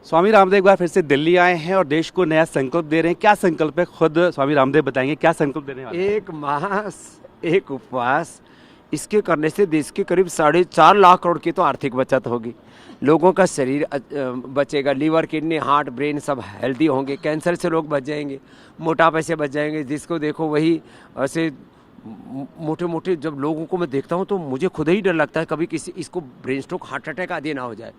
स्वामी रामदेव एक बार फिर से दिल्ली आए हैं और देश को नया संकल्प दे रहे हैं। क्या संकल्प है, खुद स्वामी रामदेव बताएंगे क्या संकल्प देने वाले हैं? एक मास, एक उपवास, इसके करने से देश के करीब 4.5 लाख करोड़ की तो आर्थिक बचत होगी। लोगों का शरीर बचेगा, लीवर, किडनी, हार्ट, ब्रेन सब हेल्दी होंगे। कैंसर से लोग बच जाएंगे, मोटापे से बच जाएंगे। जिसको देखो वही ऐसे मोटे मोटे जब लोगों को मैं देखता हूँ तो मुझे खुद ही डर लगता है कभी किसी इसको ब्रेन स्ट्रोक, हार्ट अटैक आदि ना हो जाए।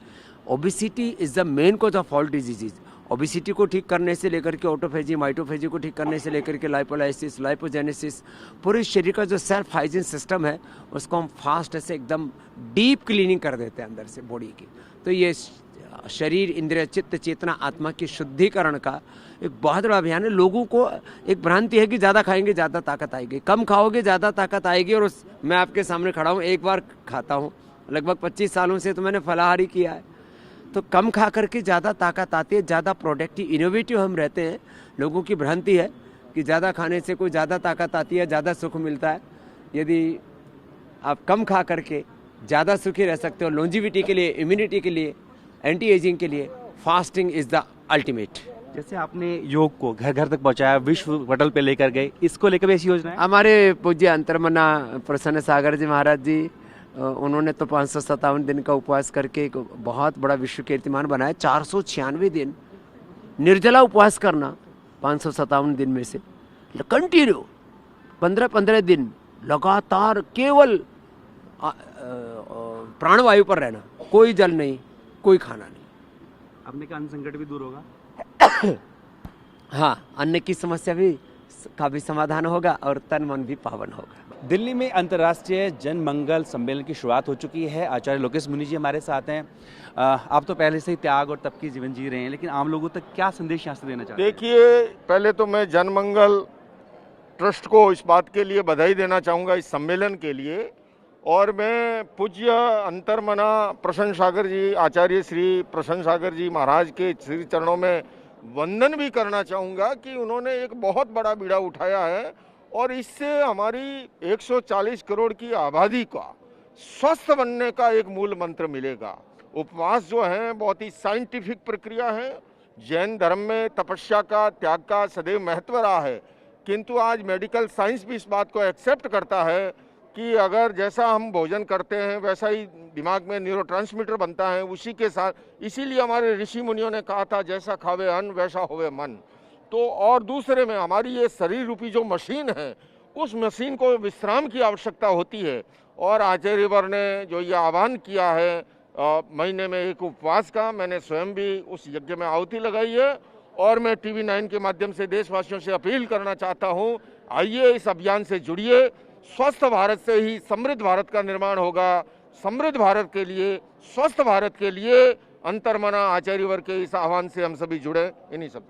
Obesity is the main cause of all diseases. Obesity को ठीक करने से लेकर के ऑटोफेजी, माइटोफेजी को ठीक करने से लेकर के लाइपोलाइसिस, लाइपोजेनेसिस, पूरे शरीर का जो सेल्फ हाइजीन सिस्टम है उसको हम फास्ट से एकदम डीप क्लीनिंग कर देते हैं अंदर से बॉडी की। तो ये शरीर, इंद्रिय, चित्त, चेतना, आत्मा की शुद्धिकरण का एक बहुत बड़ा अभियान है। लोगों को एक भ्रांति है कि ज़्यादा खाएंगे ज़्यादा ताकत आएगी, कम खाओगे ज़्यादा ताकत आएगी। और मैं आपके सामने खड़ा हूँ, एक बार खाता हूँ, लगभग 25 सालों से तो मैंने फलाहारी किया है। तो कम खा करके ज़्यादा ताकत आती है, ज़्यादा प्रोडक्टिव, इनोवेटिव हम रहते हैं। लोगों की भ्रांति है कि ज़्यादा खाने से कोई ज़्यादा ताकत आती है, ज़्यादा सुख मिलता है। यदि आप कम खा करके ज़्यादा सुखी रह सकते हो, लॉन्जिविटी के लिए, इम्यूनिटी के लिए, एंटी एजिंग के लिए, फास्टिंग इज़ द अल्टीमेट। जैसे आपने योग को घर घर तक पहुंचाया, विश्व पटल पे लेकर गए, इसको लेकर भी ऐसी योजना है? हमारे पूज्य अंतर्मना प्रसन्न सागर जी महाराज जी, उन्होंने तो 557 दिन का उपवास करके एक बहुत बड़ा विश्व कीर्तिमान बनाया। 496 दिन निर्जला उपवास करना 557 दिन में से, कंटिन्यू 15-15 दिन लगातार केवल प्राणवायु पर रहना, कोई जल नहीं, कोई खाना नहीं। अपने का अन्न संकट भी दूर होगा। हाँ, अन्न की समस्या भी का भी समाधान होगा और तन मन भी पावन होगा। दिल्ली में अंतर्राष्ट्रीय जन मंगल सम्मेलन की शुरुआत हो चुकी है। आचार्य लोकेश मुनि जी हमारे साथ हैं। आप तो पहले से ही त्याग और तप की जीवन जी रहे हैं, लेकिन आम लोगों तक क्या संदेश यहाँ से देना चाहते हैं? देखिए, पहले तो मैं जन मंगल ट्रस्ट को इस बात के लिए बधाई देना चाहूँगा, इस सम्मेलन के लिए। और मैं पूज्य अंतर्मना प्रसन्न सागर जी, आचार्य श्री प्रसन्न सागर जी महाराज के श्री चरणों में वंदन भी करना चाहूँगा कि उन्होंने एक बहुत बड़ा बीड़ा उठाया है और इससे हमारी 140 करोड़ की आबादी का स्वस्थ बनने का एक मूल मंत्र मिलेगा। उपवास जो है बहुत ही साइंटिफिक प्रक्रिया है। जैन धर्म में तपस्या का, त्याग का सदैव महत्व रहा है, किंतु आज मेडिकल साइंस भी इस बात को एक्सेप्ट करता है कि अगर जैसा हम भोजन करते हैं वैसा ही दिमाग में न्यूरोट्रांसमीटर बनता है, उसी के साथ। इसीलिए हमारे ऋषि मुनियों ने कहा था, जैसा खावे अन्न वैसा होवे मन। तो और दूसरे में हमारी ये शरीर रूपी जो मशीन है, उस मशीन को विश्राम की आवश्यकता होती है। और आचार्यवर ने जो ये आह्वान किया है महीने में एक उपवास का, मैंने स्वयं भी उस यज्ञ में आहुति लगाई है। और मैं टीवी 9 के माध्यम से देशवासियों से अपील करना चाहता हूँ, आइए इस अभियान से जुड़िए। स्वस्थ भारत से ही समृद्ध भारत का निर्माण होगा। समृद्ध भारत के लिए, स्वस्थ भारत के लिए अंतर्मना आचार्यवर के इस आह्वान से हम सभी जुड़े। इन्हीं सब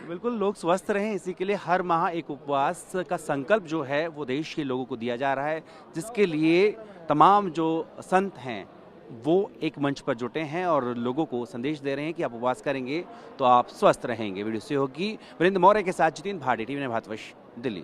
बिल्कुल, लोग स्वस्थ रहें, इसी के लिए हर माह एक उपवास का संकल्प जो है वो देश के लोगों को दिया जा रहा है, जिसके लिए तमाम जो संत हैं वो एक मंच पर जुटे हैं और लोगों को संदेश दे रहे हैं कि आप उपवास करेंगे तो आप स्वस्थ रहेंगे। वीडियो सहयोगी वीरेंद्र मौर्य के साथ जितेंद्र भाटी, टीवी 9 भारतवर्ष, दिल्ली।